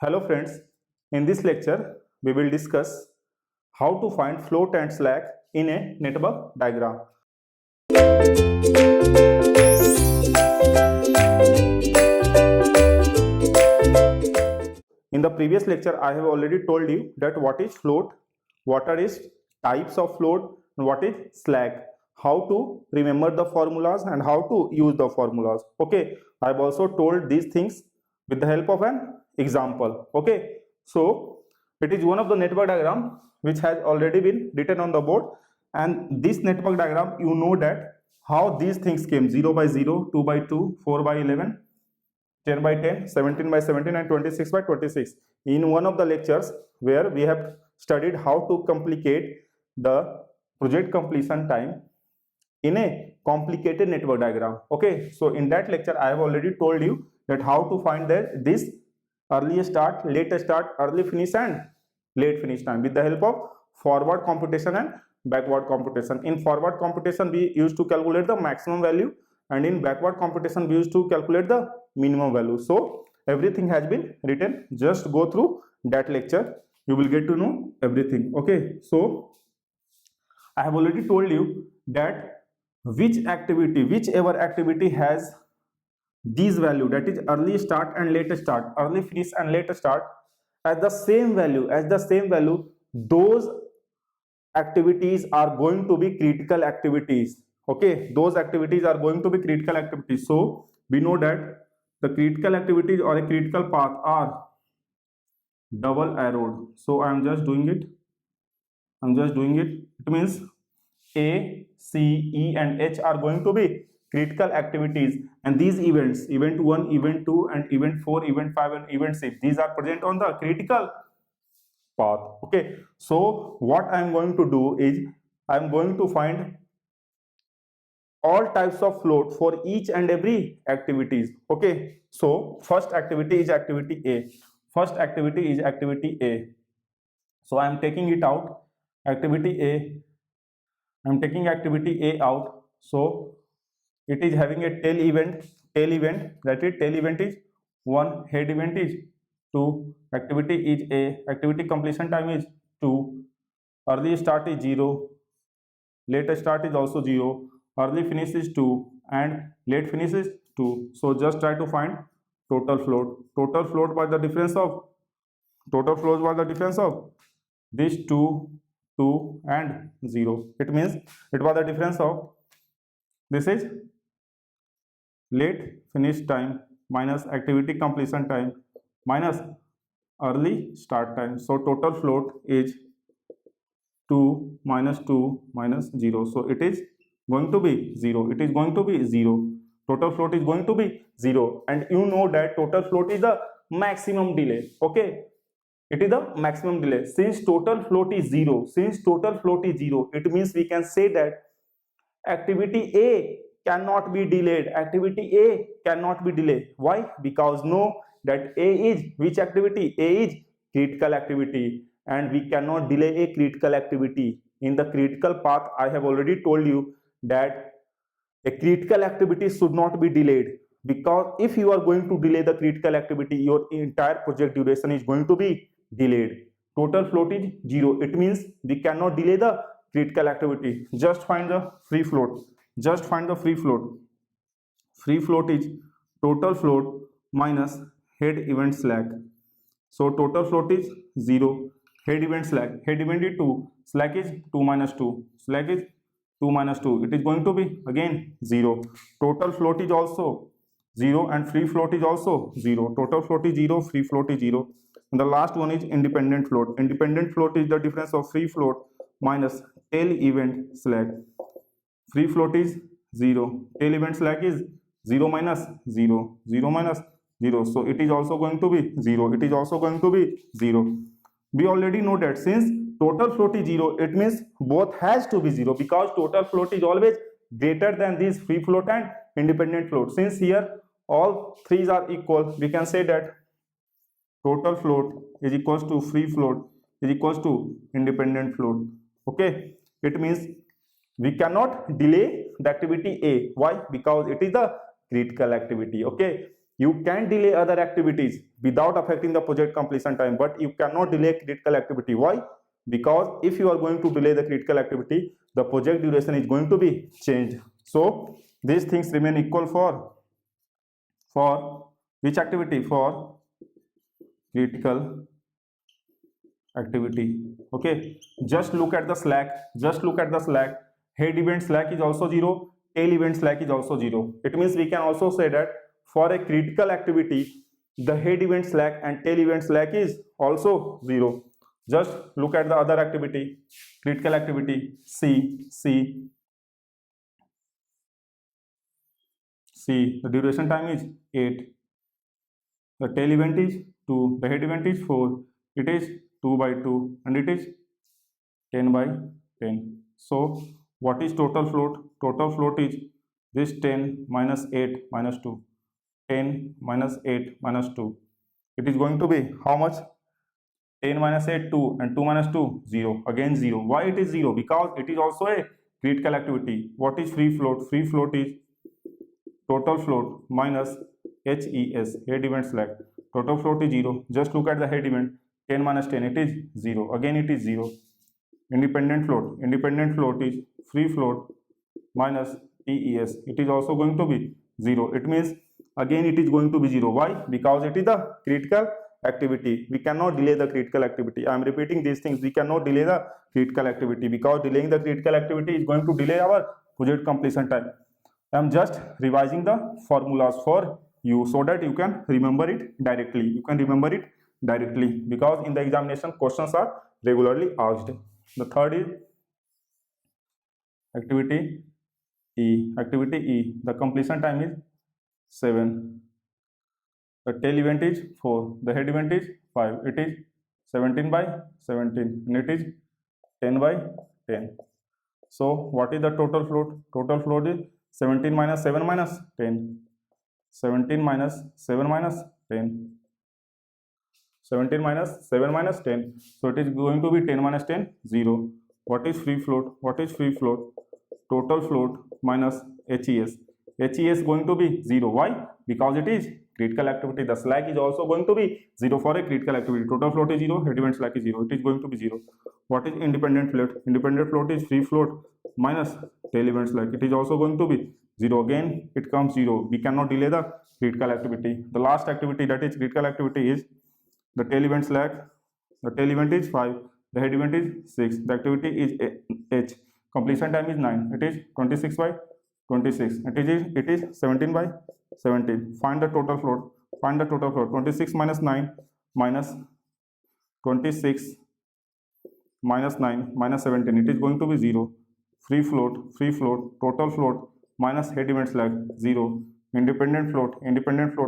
Hello friends, in this lecture we will discuss how to find float and slack in a network diagram. In the previous lecture I have already told you that what is float, what are its types of float and what is slack, how to remember the formulas and how to use the formulas. Okay, I have also told these things with the help of an example. Okay, so it is one of the network diagram which has already been written on the board, and this network diagram you know that how these things came: 0 by 0, 2 by 2, 4 by 11, 10 by 10, 17 by 17 and 26 by 26. In one of the lectures where we have studied how to complicate the project completion time in a complicated network diagram. Okay, so in that lecture I have already told you that how to find this early start, late start, early finish and late finish time with the help of forward computation and backward computation. In forward computation we used to calculate the maximum value, and in backward computation we used to calculate the minimum value. So everything has been written, just go through that lecture, you will get to know everything. Okay, so I have already told you that whichever activity has these value, that is early start and late start, early finish and late start, as the same value, those activities are going to be critical activities. Okay, those activities are going to be critical activities. So we know that the critical activities or a critical path are double arrowed. So I am just doing it. It means A, C, E and H are going to be critical activities, and these events, event 1, event 2 and event 4, event 5 and event 6, these are present on the critical path. Okay, so what I am going to do is I am going to find all types of float for each and every activities. Okay, so first activity is activity A. So I am taking it out, activity A. I am taking activity A out. So it is having a tail event, that is tail event is 1, head event is 2, activity is A, activity completion time is 2, early start is 0, late start is also 0, early finish is 2 and late finish is 2. So just try to find total float. Total float by the difference of these 2, 2 and 0. It means it was the difference of, this is late finish time minus activity completion time minus early start time. So total float is 2 minus 2 minus 0. So it is going to be 0. Total float is going to be 0. And you know that total float is the maximum delay. Okay, it is the maximum delay. Since total float is 0, it means we can say that activity A cannot be delayed. Why? Because know that A is which activity? A is critical activity, and we cannot delay a critical activity. In the critical path, I have already told you that a critical activity should not be delayed, because if you are going to delay the critical activity, your entire project duration is going to be delayed. Total float is 0. It means we cannot delay the critical activity. Just find the free float. Free float is total float minus head event slack. So total float is 0, head event slack, head event is 2, slack is 2 minus 2, it is going to be again 0. Total float is also 0 and free float is also 0. Total float is 0, free float is 0. And the last one is independent float. Independent float is the difference of free float minus tail event slack. Free float is 0, tail event slack is 0 minus 0. So it is also going to be 0. We already know that since total float is 0, it means both has to be 0, because total float is always greater than this free float and independent float. Since here all threes are equal, we can say that total float is equals to free float is equals to independent float. Okay, it means we cannot delay the activity A. Why? Because it is the critical activity. Okay, You can delay other activities without affecting the project completion time, but you cannot delay critical activity. Why? Because if you are going to delay the critical activity, the project duration is going to be changed. So these things remain equal for which activity? For critical activity. Okay, just look at the slack, just look at the slack. Head event slack is also 0, tail event slack is also 0. It means we can also say that for a critical activity, the head event slack and tail event slack is also 0. Just look at the other activity, critical activity C. The duration time is 8. The tail event is 2. The head event is 4. It is 2 by 2 and it is 10 by 10. So what is total float? Total float is this 10 minus 8 minus 2. 10 minus 8 minus 2. It is going to be how much? 10 minus 8, 2, and 2 minus 2, 0. Again 0. Why it is 0? Because it is also a critical activity. What is free float? Free float is total float minus HES, head event slack. Total float is 0. Just look at the head event. 10 minus 10, it is 0. Again it is 0. Independent float. Independent float is free float minus TES. It is also going to be 0. It means again it is going to be 0. Why? Because it is the critical activity. We cannot delay the critical activity. I am repeating these things. We cannot delay the critical activity because delaying the critical activity is going to delay our project completion time. I am just revising the formulas for you so that you can remember it directly. You can remember it directly because in the examination questions are regularly asked. The third is activity E. Activity E. The completion time is 7. The tail event is 4. The head event is 5. It is 17 by 17 and it is 10 by 10. So what is the total float? Total float is 17 minus 7 minus 10. 17 minus 7 minus 10. 17 minus 7 minus 10. So it is going to be 10 minus 10, 0. What is free float? What is free float? Total float minus HES. HES going to be 0. Why? Because it is critical activity. The slack is also going to be 0 for a critical activity. Total float is 0. Head event slack is 0. It is going to be 0. What is independent float? Independent float is free float minus tail event slack. It is also going to be 0. Again it comes 0. We cannot delay the critical activity. The last activity, that is critical activity, is the tail event slack. The tail event is 5. The head event is 6. The activity is H. Completion time is 9. It is 26 by 26. It is 17 by 17. Find the total float. Find the total float. 26 minus 9 minus 26 minus 9 minus 17. It is going to be 0. Free float, total float minus head event slack, 0. Independent float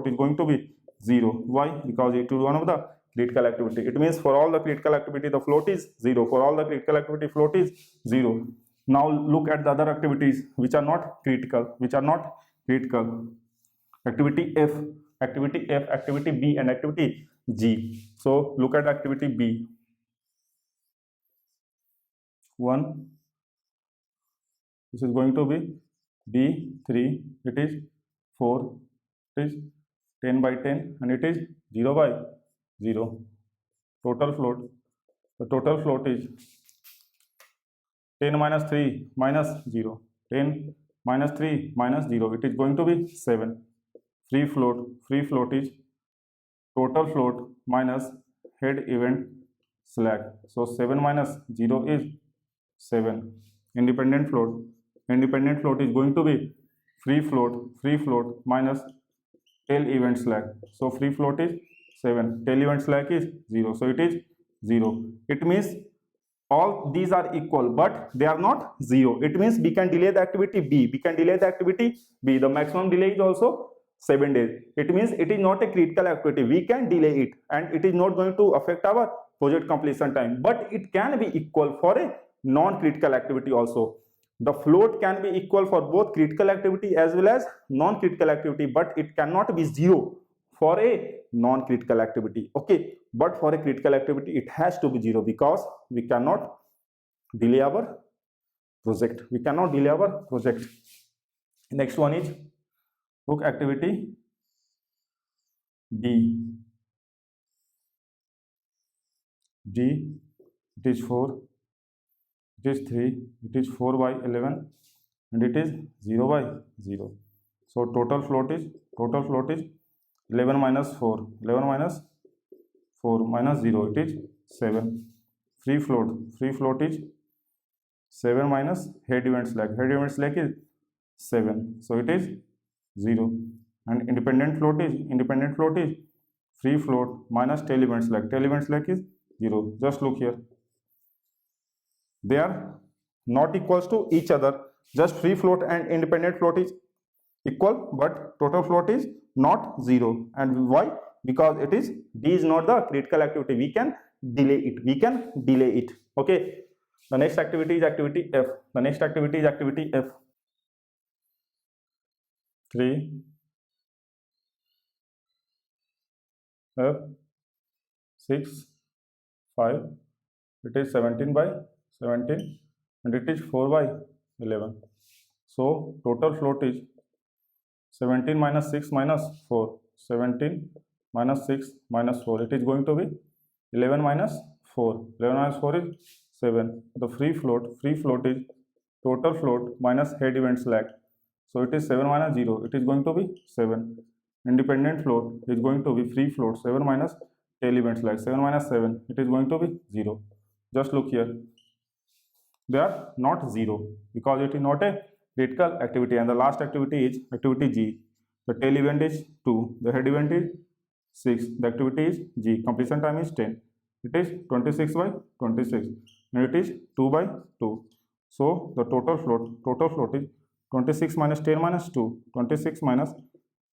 is going to be 0. Why? Because it is one of the critical activity. It means for all the critical activity the float is 0. For all the critical activity float is 0. Now look at the other activities which are not critical. Activity F, activity B, and activity G. So look at activity B. 1. This is going to be B3. It is 4. It is 10 by 10 and it is 0 by 0. Total float. The total float is 10 minus 3 minus 0. 10 minus 3 minus 0. It is going to be 7. Free float is total float minus head event slack. So 7 minus 0 is 7. Independent float is going to be free float minus tail event slack. So free float is 7. Tail event slack is 0. So it is 0. It means all these are equal but they are not 0. It means we can delay the activity B. The maximum delay is also 7 days. It means it is not a critical activity. We can delay it and it is not going to affect our project completion time. But it can be equal for a non-critical activity also. The float can be equal for both critical activity as well as non-critical activity, but it cannot be 0 for a non-critical activity. Okay, but for a critical activity it has to be 0 because we cannot delay our project. Next one is book activity D, it is 4, it is 3, it is 4 by 11, and it is 0 by 0. So total float is 11 minus 4, 11 minus 4 minus 0, it is 7. Free float is 7 minus head event slack is 7, so it is 0. And independent float is free float minus tail event slack is 0. Just look here, they are not equals to each other. Just free float and independent float is equal, but total float is not 0. And why? Because it is D is not the critical activity. We can delay it. Okay, the next activity is activity F. F. 3 F 6 5, it is 17 by 17, and it is 4 by 11. So total float is 17 minus 6 minus 4, 17 minus 6 minus 4, it is going to be 11 minus 4, 11 minus 4 is 7. The free float is total float minus head event slack, so it is 7 minus 0, it is going to be 7. Independent float is going to be free float 7 minus tail event slack, 7 minus 7, it is going to be 0. Just look here, they are not 0 because it is not a critical activity. And the last activity is activity G. The tail event is 2, the head event is 6, the activity is G. Completion time is 10, it is 26 by 26, and it is 2 by 2. So the total float is 26 minus 10 minus 2, 26 minus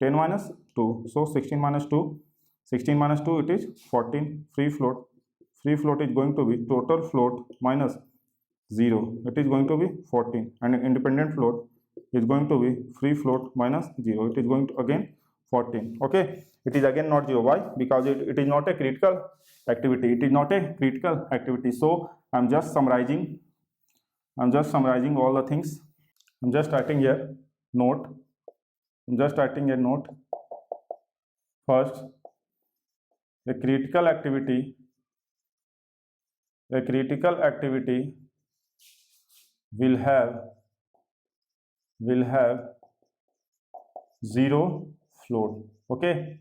10 minus 2, so 16 minus 2, 16 minus 2, it is 14. Free float is going to be total float minus 0, it is going to be 14. And independent float is going to be free float minus 0, it is going to again 14. Okay, it is again not 0. Why? Because it is not a critical activity. So I'm just summarizing all the things. I'm just starting here note. First, a critical activity will have 0 float. Okay,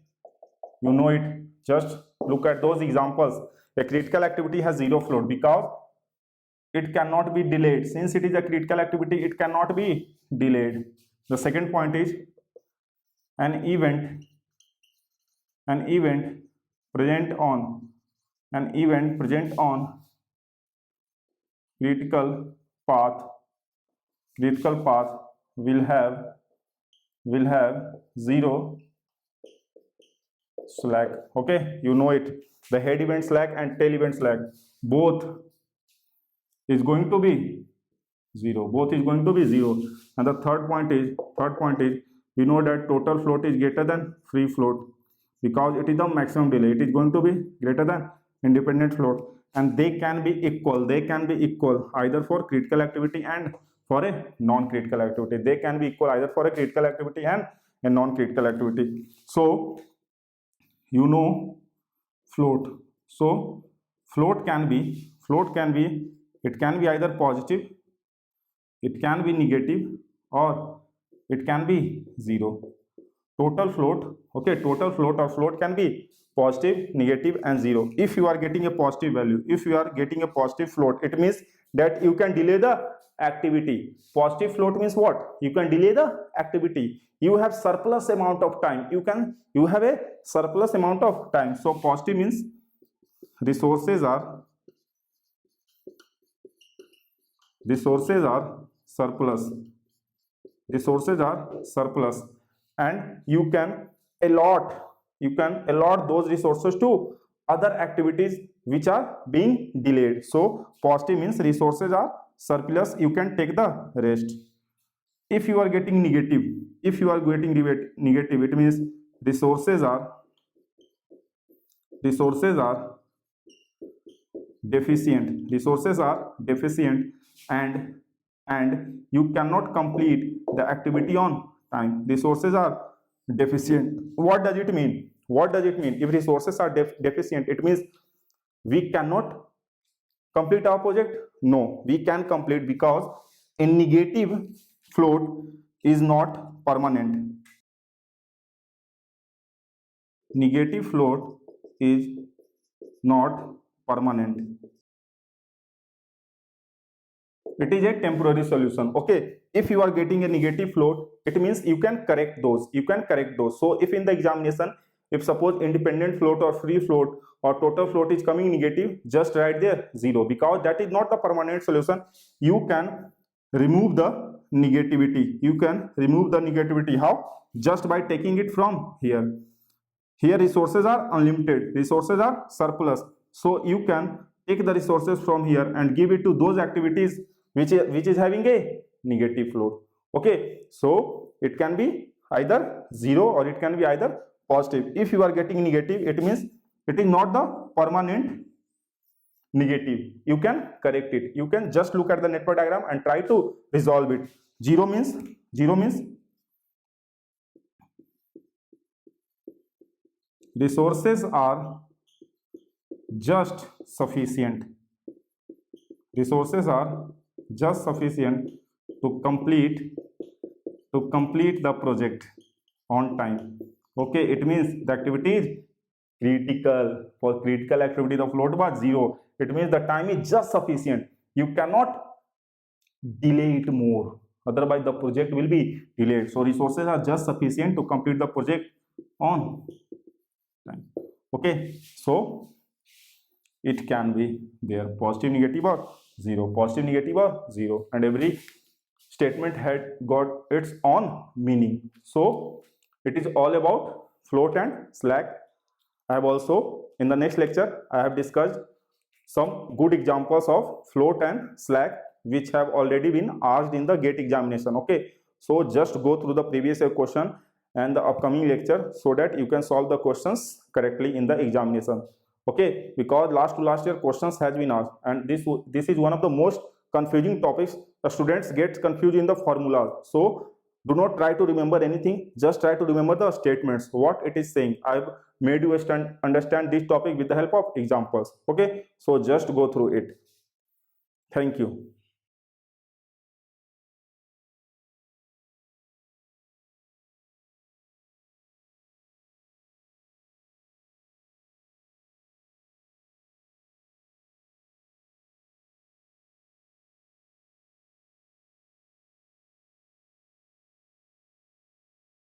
you know it. Just look at those examples. A critical activity has 0 float because it cannot be delayed. Since it is a critical activity, it cannot be delayed. The second point is an event present on critical path will have 0 slack. Okay, you know it. The head event slack and tail event slack both is going to be 0. And the third point is we know that total float is greater than free float because it is the maximum delay. It is going to be greater than independent float, and they can be equal either for critical activity and for a non-critical activity. They can be equal either for a critical activity and a non-critical activity. So you know float. So float can be either positive, it can be negative, or it can be 0. Total float, okay, total float or float can be positive, negative, and 0. If you are getting a positive value, if you are getting a positive float, it means that you can delay the activity. Positive float means what? You can delay the activity. You have surplus amount of time. You have a surplus amount of time. So positive means resources are surplus. And you can allot those resources to other activities which are being delayed. So positive means resources are surplus, you can take the rest. If you are getting negative, it means resources are deficient. And you cannot complete the activity on time. Resources are deficient. What does it mean? What does it mean? If resources are deficient, it means we cannot complete our project? No, we can complete, because a negative float is not permanent. Negative float is not permanent. It is a temporary solution. Okay, if you are getting a negative float, it means you can correct those. So if in the examination, if suppose independent float or free float or total float is coming negative, just write there 0, because that is not the permanent solution. You can remove the negativity. How? Just by taking it from here. Here resources are unlimited, resources are surplus, so you can take the resources from here and give it to those activities which is having a negative float. Okay, so it can be either 0 or it can be either positive. If you are getting negative, it means it is not the permanent negative. You can correct it. You can just look at the network diagram and try to resolve it. 0 means resources are just sufficient. Resources are just sufficient to complete the project on time. Okay, it means the activity is critical. For critical activity, the float was 0. It means the time is just sufficient. You cannot delay it more, otherwise the project will be delayed. So resources are just sufficient to complete the project on time. Okay, so it can be there positive, negative or 0, positive, negative or 0, and every statement had got its own meaning. So it is all about float and slack. I have also, in the next lecture, I have discussed some good examples of float and slack which have already been asked in the GATE examination. Okay, so just go through the previous year question and the upcoming lecture so that you can solve the questions correctly in the examination. Okay, because last year questions has been asked, and this is one of the most confusing topics. The students get confused in the formulas. So do not try to remember anything, just try to remember the statements, what it is saying. I've made you understand this topic with the help of examples. Okay, so just go through it. Thank you.